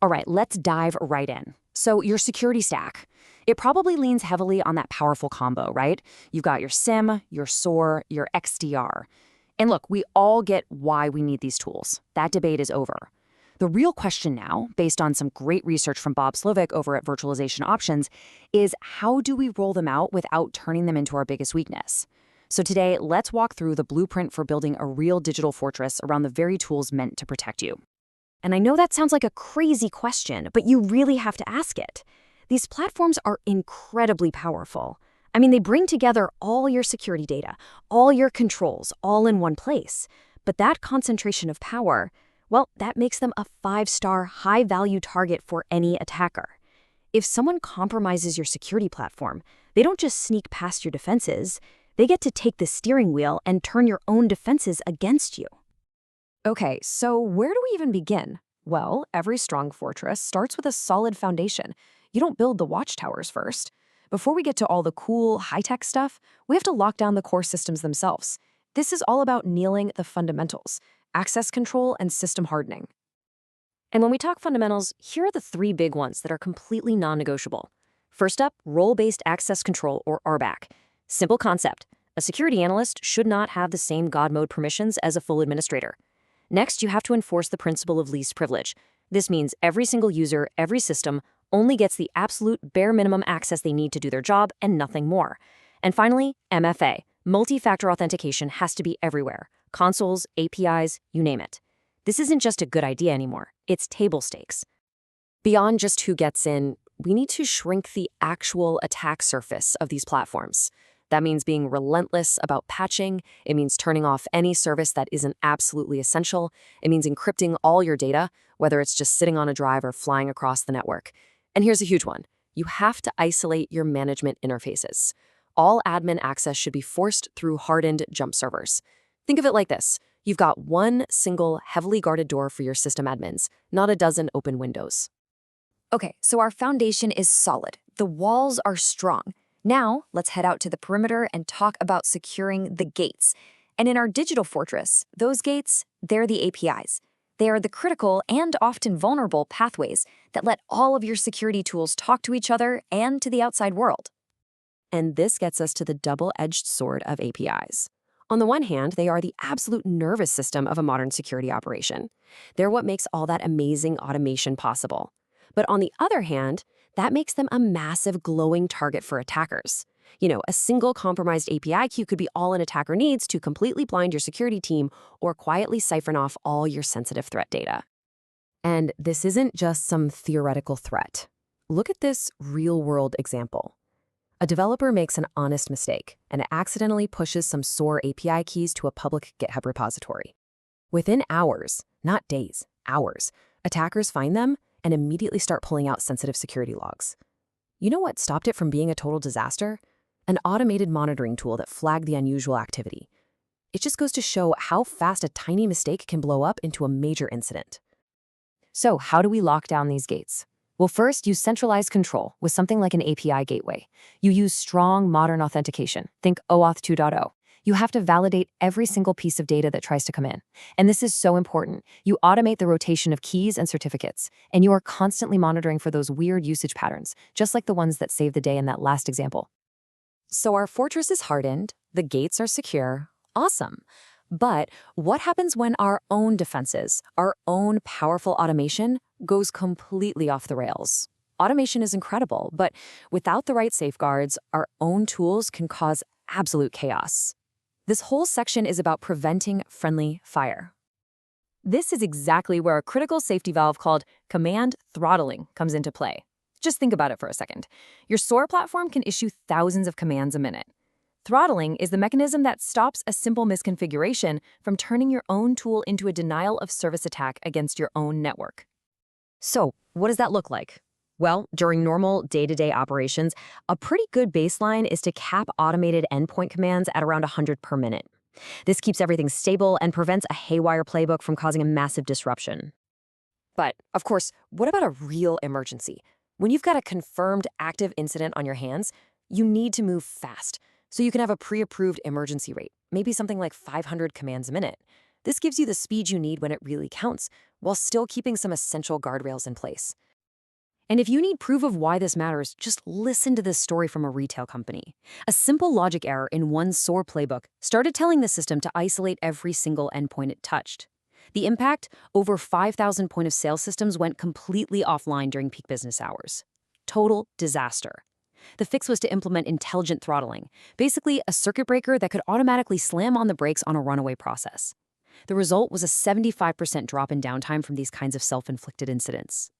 All right, let's dive right in. So your security stack. It probably leans heavily on that powerful combo, right? You've got your SIEM, your SOAR, your XDR. And look, we all get why we need these tools. That debate is over. The real question now, based on some great research from Bob Slovic over at Virtualization Options, is how do we roll them out without turning them into our biggest weakness? So today, let's walk through the blueprint for building a real digital fortress around the very tools meant to protect you. And I know that sounds like a crazy question, but you really have to ask it. These platforms are incredibly powerful. I mean, they bring together all your security data, all your controls, all in one place. But that concentration of power, well, that makes them a 5-star, high-value target for any attacker. If someone compromises your security platform, they don't just sneak past your defenses. They get to take the steering wheel and turn your own defenses against you. Okay, so where do we even begin? Well, every strong fortress starts with a solid foundation. You don't build the watchtowers first. Before we get to all the cool, high-tech stuff, we have to lock down the core systems themselves. This is all about nailing the fundamentals: access control and system hardening. And when we talk fundamentals, here are the 3 big ones that are completely non-negotiable. First up, role-based access control, or RBAC. Simple concept. A security analyst should not have the same God mode permissions as a full administrator. Next, you have to enforce the principle of least privilege. This means every single user, every system, only gets the absolute bare minimum access they need to do their job and nothing more. And finally, MFA. Multi-factor authentication has to be everywhere. Consoles, APIs, you name it. This isn't just a good idea anymore. It's table stakes. Beyond just who gets in, we need to shrink the actual attack surface of these platforms. That means being relentless about patching. It means turning off any service that isn't absolutely essential. It means encrypting all your data, whether it's just sitting on a drive or flying across the network. And here's a huge one. You have to isolate your management interfaces. All admin access should be forced through hardened jump servers. Think of it like this. You've got one single, heavily guarded door for your system admins, not a dozen open windows. Okay, so our foundation is solid. The walls are strong. Now, let's head out to the perimeter and talk about securing the gates. And in our digital fortress, those gates, they're the APIs. They are the critical and often vulnerable pathways that let all of your security tools talk to each other and to the outside world. And this gets us to the double-edged sword of APIs. On the one hand, they are the absolute nervous system of a modern security operation. They're what makes all that amazing automation possible. But on the other hand, that makes them a massive glowing target for attackers. You know, a single compromised API key could be all an attacker needs to completely blind your security team or quietly siphon off all your sensitive threat data. And this isn't just some theoretical threat. Look at this real-world example. A developer makes an honest mistake and accidentally pushes some SOAR API keys to a public GitHub repository. Within hours, not days, hours, attackers find them and immediately start pulling out sensitive security logs. You know what stopped it from being a total disaster? An automated monitoring tool that flagged the unusual activity. It just goes to show how fast a tiny mistake can blow up into a major incident. So how do we lock down these gates? Well, first, use centralized control with something like an API gateway. You use strong, modern authentication. Think OAuth 2.0. You have to validate every single piece of data that tries to come in. And this is so important. You automate the rotation of keys and certificates, and you are constantly monitoring for those weird usage patterns, just like the ones that saved the day in that last example. So our fortress is hardened, the gates are secure, awesome. But what happens when our own defenses, our own powerful automation, goes completely off the rails? Automation is incredible, but without the right safeguards, our own tools can cause absolute chaos. This whole section is about preventing friendly fire. This is exactly where a critical safety valve called command throttling comes into play. Just think about it for a second. Your SOAR platform can issue thousands of commands a minute. Throttling is the mechanism that stops a simple misconfiguration from turning your own tool into a denial of service attack against your own network. So, what does that look like? Well, during normal day-to-day operations, a pretty good baseline is to cap automated endpoint commands at around 100 per minute. This keeps everything stable and prevents a haywire playbook from causing a massive disruption. But, of course, what about a real emergency? When you've got a confirmed active incident on your hands, you need to move fast. So you can have a pre-approved emergency rate, maybe something like 500 commands a minute. This gives you the speed you need when it really counts, while still keeping some essential guardrails in place. And if you need proof of why this matters, just listen to this story from a retail company. A simple logic error in one SOAR playbook started telling the system to isolate every single endpoint it touched. The impact? Over 5,000 point-of-sale systems went completely offline during peak business hours. Total disaster. The fix was to implement intelligent throttling, basically a circuit breaker that could automatically slam on the brakes on a runaway process. The result was a 75% drop in downtime from these kinds of self-inflicted incidents.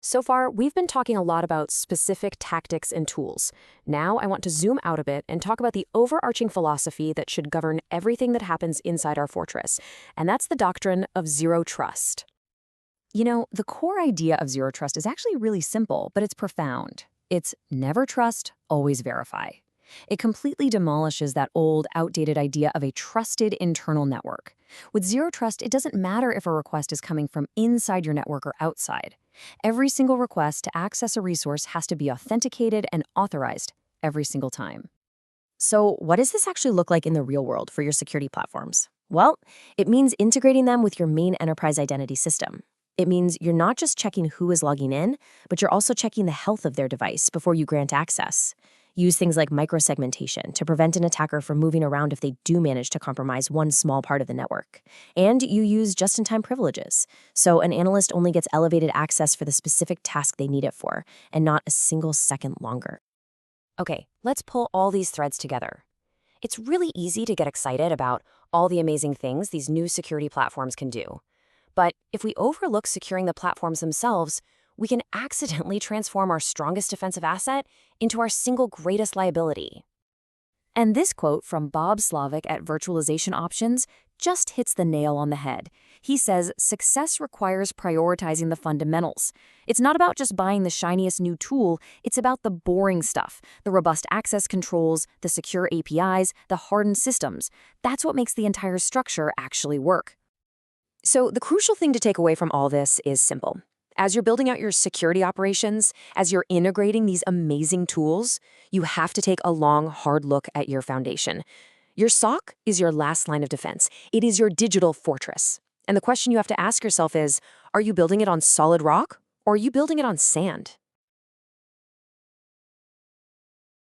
So far, we've been talking a lot about specific tactics and tools. Now I want to zoom out a bit and talk about the overarching philosophy that should govern everything that happens inside our fortress, and that's the doctrine of zero trust. You know, the core idea of zero trust is actually really simple, but it's profound. It's never trust, always verify. It completely demolishes that old, outdated idea of a trusted internal network. With zero trust, it doesn't matter if a request is coming from inside your network or outside. Every single request to access a resource has to be authenticated and authorized every single time. So, what does this actually look like in the real world for your security platforms? Well, it means integrating them with your main enterprise identity system. It means you're not just checking who is logging in, but you're also checking the health of their device before you grant access. Use things like microsegmentation to prevent an attacker from moving around if they do manage to compromise one small part of the network. And you use just-in-time privileges, so an analyst only gets elevated access for the specific task they need it for, and not a single second longer. Okay, let's pull all these threads together. It's really easy to get excited about all the amazing things these new security platforms can do. But if we overlook securing the platforms themselves, we can accidentally transform our strongest defensive asset into our single greatest liability. And this quote from Bob Slavic at Virtualization Options just hits the nail on the head. He says, "Success requires prioritizing the fundamentals. It's not about just buying the shiniest new tool, it's about the boring stuff, the robust access controls, the secure APIs, the hardened systems. That's what makes the entire structure actually work." So the crucial thing to take away from all this is simple. As you're building out your security operations, as you're integrating these amazing tools, you have to take a long, hard look at your foundation. Your SOC is your last line of defense. It is your digital fortress. And the question you have to ask yourself is, are you building it on solid rock or are you building it on sand?